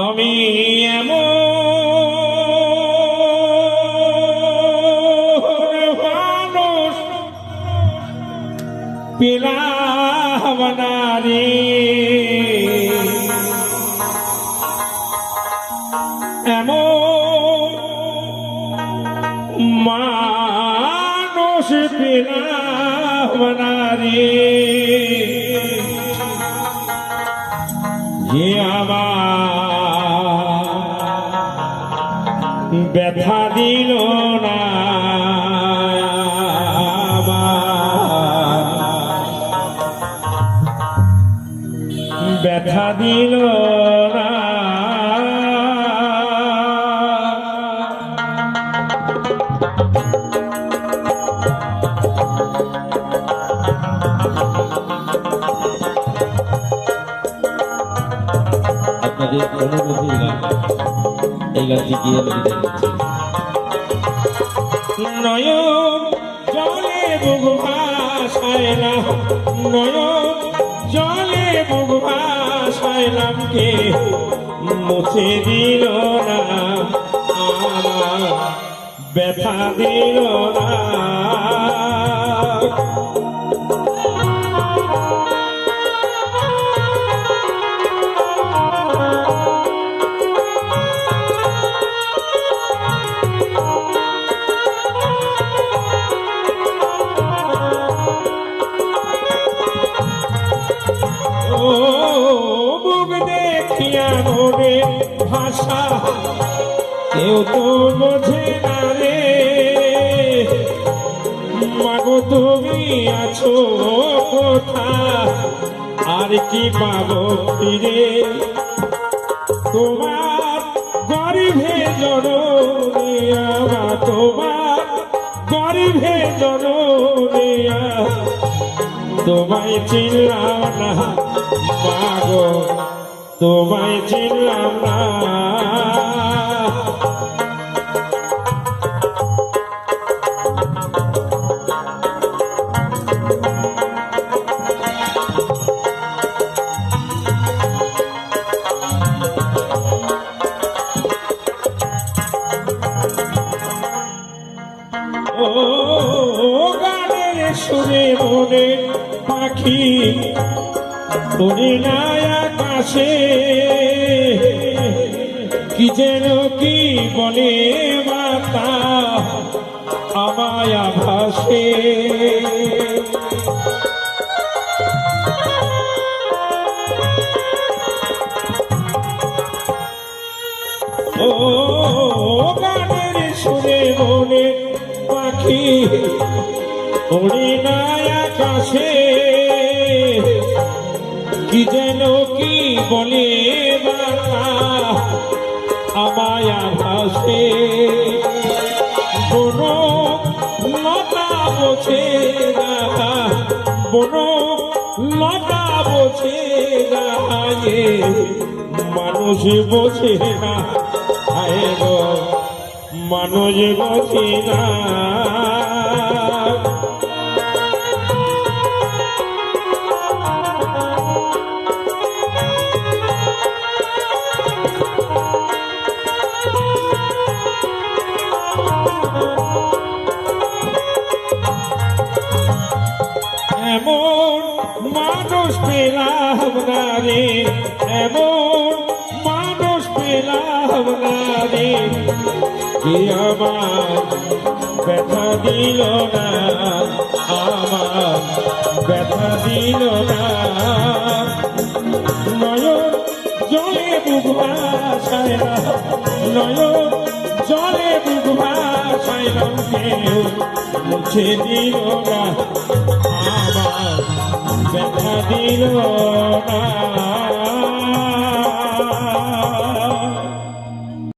আমি এমন মানুষ পেলাম না রে, এমন মানুষ পেলাম না রে, যে আমার ব্যথা দিল না, ব্যথা দিল না। আপনাদের অনুভূতির গান, এই গানটি গিয়ে নয়ন জলে বুক ভাসায় না, নয়ন জলে বুক ভাসাইলাম, কে মুছে দিল না আমার ব্যথা দিল না। বুক দেখিয়া মনে ভাষা কেউ তো বোঝে না রে, মাগো তুমি আছো কোথা, আর কি পাবো ফিরে তোমার গরিবে জননী, আমার তোমার গরিবে জননী, তোমায় চিনলাম না মাগো, তোমায় চিনলাম না। ও গানের সুরে মনে পাখি তোরে নাই আকাশে, কি যেন কি বলে মাতা আমায় আভাসে। ও গানের সুরে মনে পাখি ওরে নাই আকাশে, কি যেন কি বলে মাতা আমায় আভাসে। বন লতা বোঝে না, বন লতা বোঝে না, মানুষ বোঝে না, হায় গো মানুষ বোঝে না। এমন মানুষ পেলাম না রে, এমন মানুষ পেলাম না রে, যে আমার ব্যথা দিল না, আমার ব্যথা দিল না। নয়ন জলে বুক ভাসাইলাম, নয়ন জলে বুক ভাসাইলাম, কেউ মুছে দিল না আমার ব্যথা দিল না।